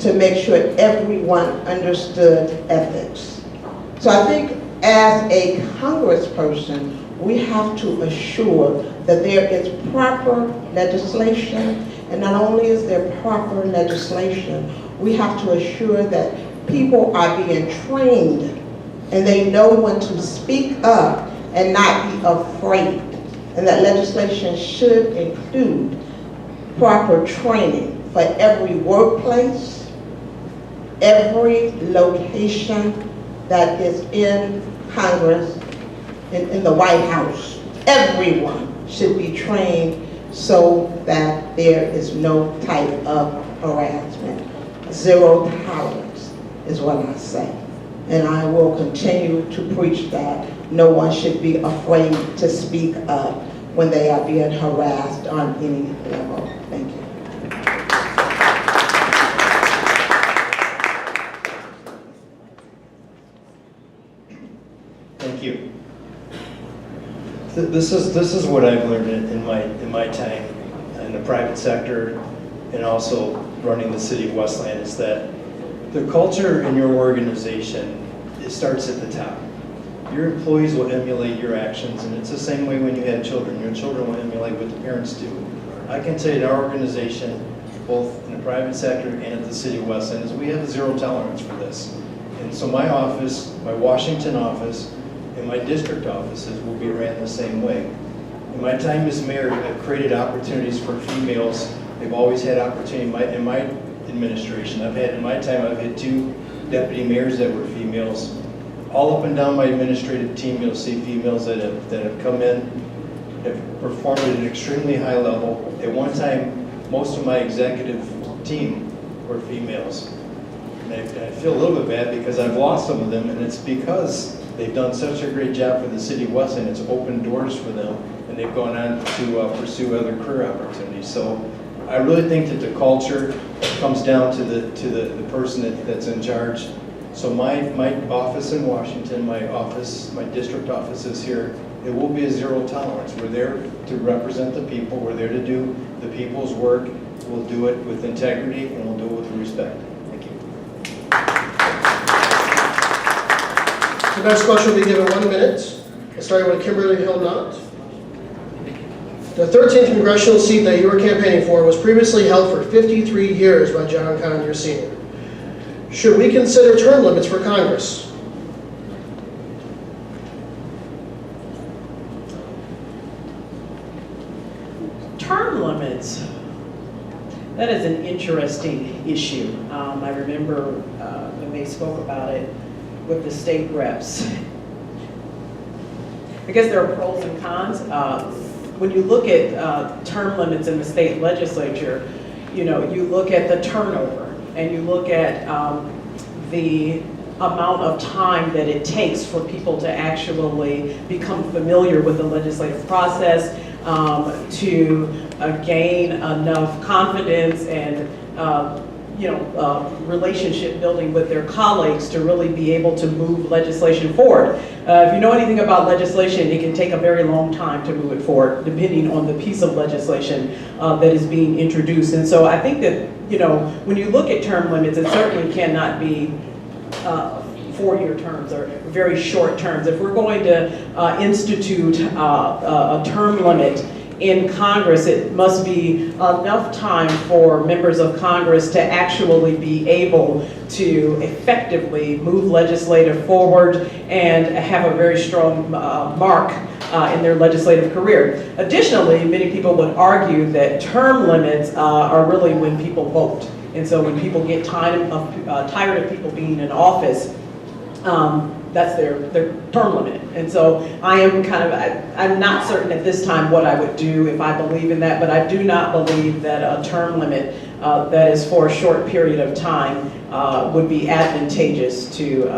to make sure everyone understood ethics. So I think as a congressperson, we have to assure that there is proper legislation, and not only is there proper legislation, we have to assure that people are being trained and they know when to speak up and not be afraid. And that legislation should include proper training for every workplace, every location that is in Congress, in the White House. Everyone should be trained so that there is no type of harassment. Zero tolerance is what I say. And I will continue to preach that no one should be afraid to speak up when they are being harassed on any level. Thank you. Thank you. This is what I've learned in my time in the private sector and also running the city of Westland, is that the culture in your organization, it starts at the top. Your employees will emulate your actions, and it's the same way when you have children. Your children will emulate what the parents do. I can tell you in our organization, both in the private sector and at the city of Westland, is we have zero tolerance for this. And so my office, my Washington office, and my district offices will be ran the same way. In my time as mayor, I've created opportunities for females. They've always had opportunity in my administration. In my time, I've had 2 deputy mayors that were females. All up and down my administrative team, you'll see females that have come in, have performed at an extremely high level. At one time, most of my executive team were females. And I feel a little bit bad because I've lost some of them, and it's because they've done such a great job for the city of Westland. It's opened doors for them, and they've gone on to pursue other career opportunities. So I really think that the culture comes down to the person that's in charge. So my office in Washington, my district offices here, it will be a zero tolerance. We're there to represent the people. We're there to do the people's work. We'll do it with integrity, and we'll do it with respect. Thank you. The next question will be given 1 minute, starting with Kimberly Hill-Knott. The 13th congressional seat that you were campaigning for was previously held for 53 years by John Conyers Sr. Should we consider term limits for Congress? Term limits, that is an interesting issue. I remember when they spoke about it with the state reps. I guess there are pros and cons. When you look at term limits in the state legislature, you look at the turnover, and you look at the amount of time that it takes for people to actually become familiar with the legislative process, to gain enough confidence and relationship building with their colleagues to really be able to move legislation forward. If you know anything about legislation, it can take a very long time to move it forward, depending on the piece of legislation that is being introduced. And so I think that, when you look at term limits, it certainly cannot be 4-year terms or very short terms. If we're going to institute a term limit in Congress, it must be enough time for members of Congress to actually be able to effectively move legislative forward and have a very strong mark in their legislative career. Additionally, many people would argue that term limits are really when people vote. And so when people get tired of people being in office, that's their term limit. And so I'm not certain at this time what I would do if I believe in that, but I do not believe that a term limit that is for a short period of time would be advantageous to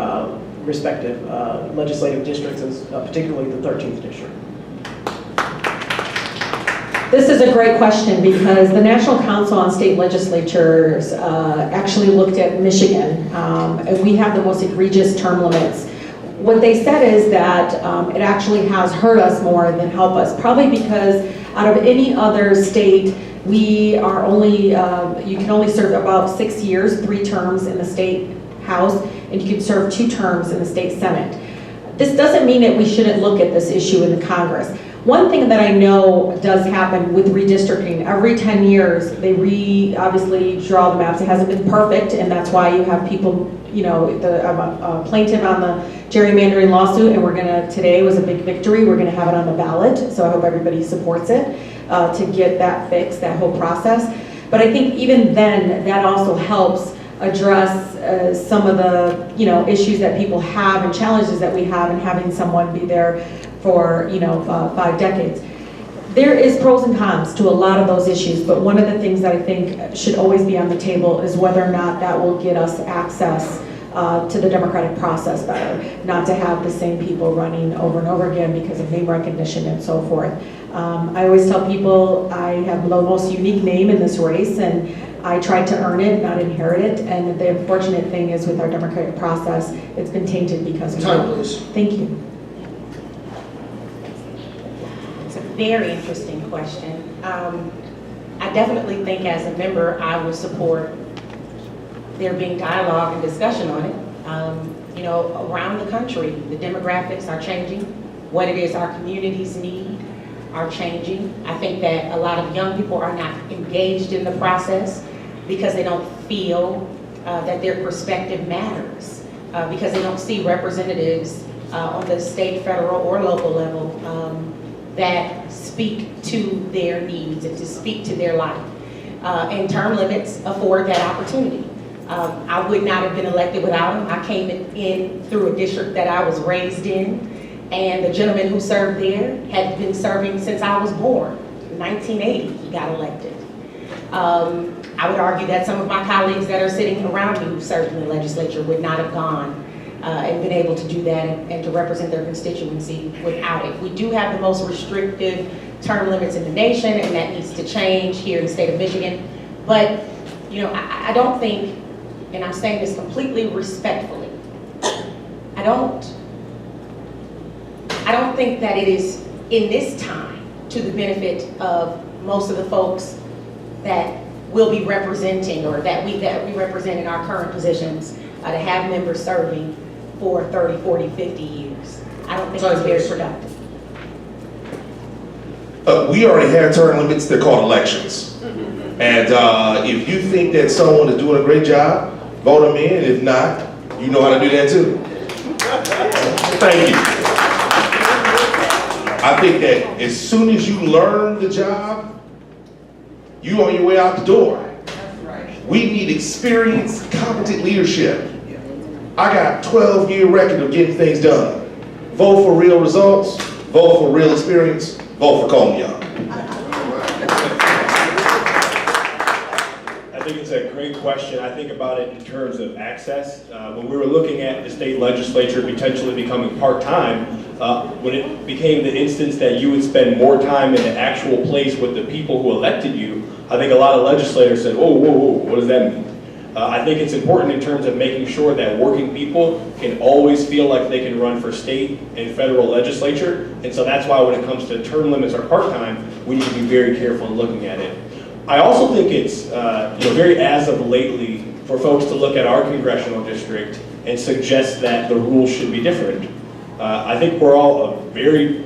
respective legislative districts, particularly the 13th district. This is a great question because the National Council on State Legislatures actually looked at Michigan, and we have the most egregious term limits. What they said is that it actually has hurt us more than help us, probably because out of any other state, We are only, you can only serve about 6 years, 3 terms in the state house, and you can serve 2 terms in the state senate. This doesn't mean that we shouldn't look at this issue in the Congress. One thing that I know does happen with redistricting, every 10 years, they obviously draw the maps. It hasn't been perfect, and that's why you have people, you know, I'm a plaintiff on the gerrymandering lawsuit, and today was a big victory. We're gonna have it on the ballot, so I hope everybody supports it to get that fixed, that whole process. But I think even then, that also helps address some of the, you know, issues that people have and challenges that we have in having someone be there for, you know, 5 decades. There is pros and cons to a lot of those issues, but one of the things that I think should always be on the table is whether or not that will get us access to the democratic process better, not to have the same people running over and over again because of name recognition and so forth. I always tell people I have the most unique name in this race, and I tried to earn it, not inherit it, and the unfortunate thing is with our democratic process, it's been tainted because of Time, that. please. Thank you. It's a very interesting question. I definitely think as a member, I would support there being dialogue and discussion on it. You know, around the country, the demographics are changing. What it is our communities need are changing. I think that a lot of young people are not engaged in the process because they don't feel that their perspective matters, because they don't see representatives on the state, federal, or local level that speak to their needs and to speak to their life. And term limits afford that opportunity. I would not have been elected without them. I came in through a district that I was raised in, and the gentleman who served there had been serving since I was born. In 1980, he got elected. I would argue that some of my colleagues that are sitting around me who served in the legislature would not have gone and been able to do that and to represent their constituency without it. We do have the most restrictive term limits in the nation, and that needs to change here in the state of Michigan. But, you know, I don't think, and I'm saying this completely respectfully, I don't think that it is in this time to the benefit of most of the folks that will be representing or that we represent in our current positions to have members serving for 30, 40, 50 years. I don't think it's very productive. We already have term limits, they're called elections. And if you think that someone is doing a great job, vote them in. If not, you know how to do that too. Thank you. I think that as soon as you learn the job, you on your way out the door. We need experienced, competent leadership. I got a 12-year record of getting things done. Vote for real results, vote for real experience, vote for Coleman Young. I think it's a great question. I think about it in terms of access. When we were looking at the state legislature potentially becoming part-time, when it became the instance that you would spend more time in the actual place with the people who elected you, I think a lot of legislators said, whoa, whoa, whoa, what does that mean? I think it's important in terms of making sure that working people can always feel like they can run for state and federal legislature. And so that's why when it comes to term limits or part-time, we need to be very careful in looking at it. I also think it's very as of lately for folks to look at our congressional district and suggest that the rules should be different. I think we're all a very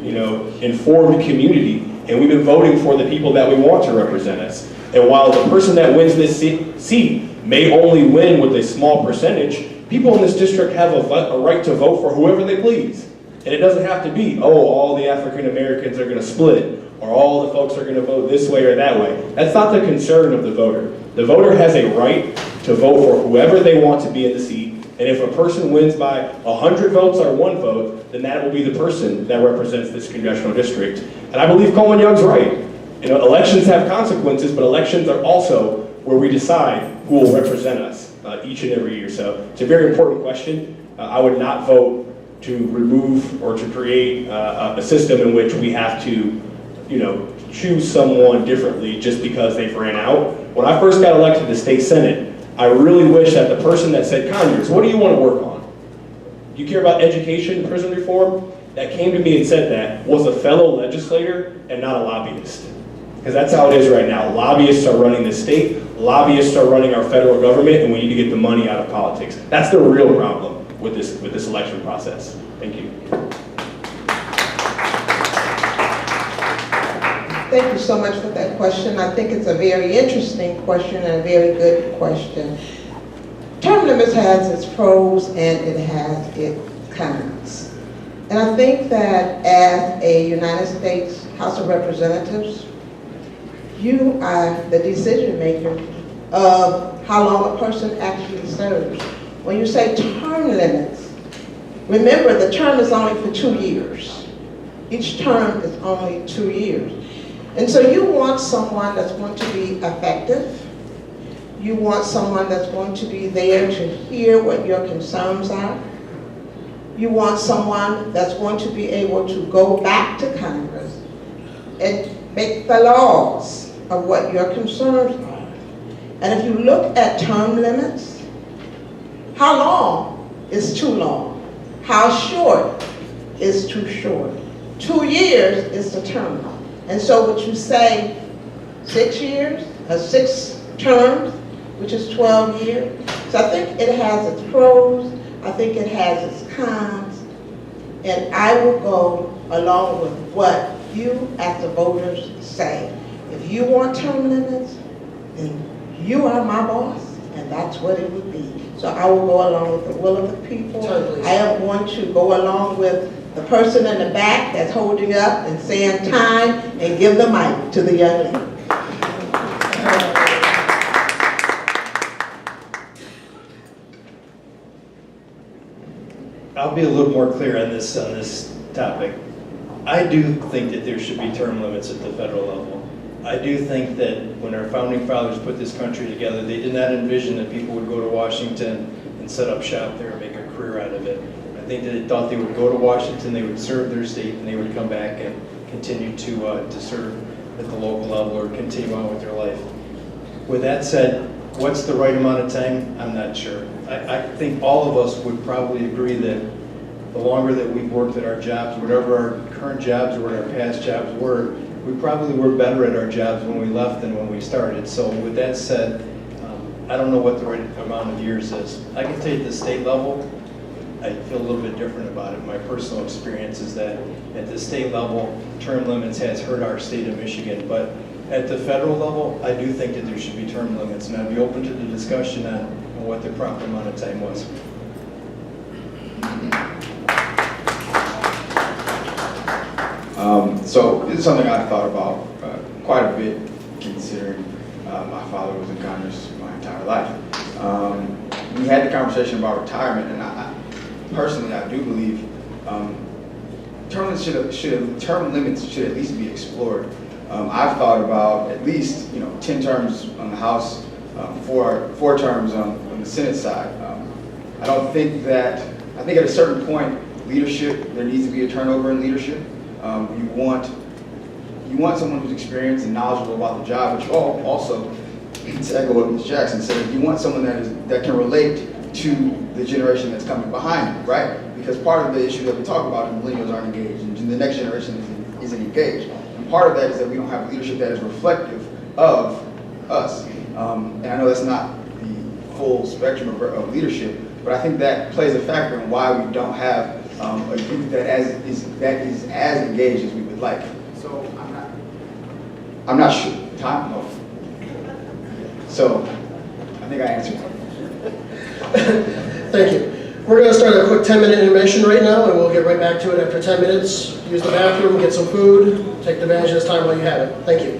informed community, and we've been voting for the people that we want to represent us. And while the person that wins this seat may only win with a small percentage, people in this district have a right to vote for whoever they please. And it doesn't have to be, oh, all the African Americans are going to split, or all the folks are going to vote this way or that way. That's not the concern of the voter. The voter has a right to vote for whoever they want to be in the seat, and if a person wins by 100 votes or 1 vote, then that will be the person that represents this congressional district. And I believe Coleman Young's right. Elections have consequences, but elections are also where we decide who will represent us each and every year. So it's a very important question. I would not vote to remove or to create a system in which we have to, choose someone differently just because they've ran out. When I first got elected to the state senate, I really wish that the person that said, Conyers, what do you want to work on? Do you care about education, prison reform? That came to me and said that was a fellow legislator and not a lobbyist. Because that's how it is right now. Lobbyists are running the state, lobbyists are running our federal government, and we need to get the money out of politics. That's the real problem with this election process. Thank you. Thank you so much for that question. I think it's a very interesting question and a very good question. Term limits has its pros and it has its cons. And I think that as a United States House of Representatives, you are the decision maker of how long a person actually serves. When you say term limits, remember the term is only for 2 years. Each term is only 2 years. And so you want someone that's going to be effective. You want someone that's going to be there to hear what your concerns are. You want someone that's going to be able to go back to Congress and make the laws of what your concerns are. And if you look at term limits, how long is too long? How short is too short? 2 years is the term. And so what you say, 6 years, 6 terms, which is 12 years. So I think it has its pros, I think it has its cons, and I will go along with what you as the voters say. If you want term limits, then you are my boss, and that's what it would be. So I will go along with the will of the people. I am going to go along with the person in the back that's holding up and saying time and give the mic to the young lady. I'll be a little more clear on this topic. I do think that there should be term limits at the federal level. I do think that when our founding fathers put this country together, they did not envision that people would go to Washington and set up shop there and make a career out of it. I think that they thought they would go to Washington, they would serve their state, and they would come back and continue to serve at the local level or continue on with their life. With that said, what's the right amount of time? I'm not sure. I think all of us would probably agree that the longer that we've worked at our jobs, whatever our current jobs or what our past jobs were, we probably were better at our jobs when we left than when we started. So with that said, I don't know what the right amount of years is. I can tell you at the state level, I feel a little bit different about it. My personal experience is that at the state level, term limits has hurt our state of Michigan, but at the federal level, I do think that there should be term limits, and I'd be open to the discussion on what the proper amount of time was. So this is something I've thought about quite a bit, considering my father was in Congress my entire life. We had the conversation about retirement, and I personally do believe term limits should at least be explored. I've thought about at least 10 terms on the House, four terms on the Senate side. I think at a certain point, leadership, there needs to be a turnover in leadership. You want someone who's experienced and knowledgeable about the job, but you also, to echo what Ms. Jackson said, you want someone that can relate to the generation that's coming behind you, right? Because part of the issue that we talk about is millennials aren't engaged, and the next generation isn't engaged. And part of that is that we don't have leadership that is reflective of us. And I know that's not the full spectrum of leadership, but I think that plays a factor in why we don't have a youth that is as engaged as we would like. So I'm not sure. Time? No. So I think I answered. Thank you. We're going to start a quick 10-minute intermission right now, and we'll get right back to it after 10 minutes. Use the bathroom, get some food, take advantage of this time while you have it. Thank you.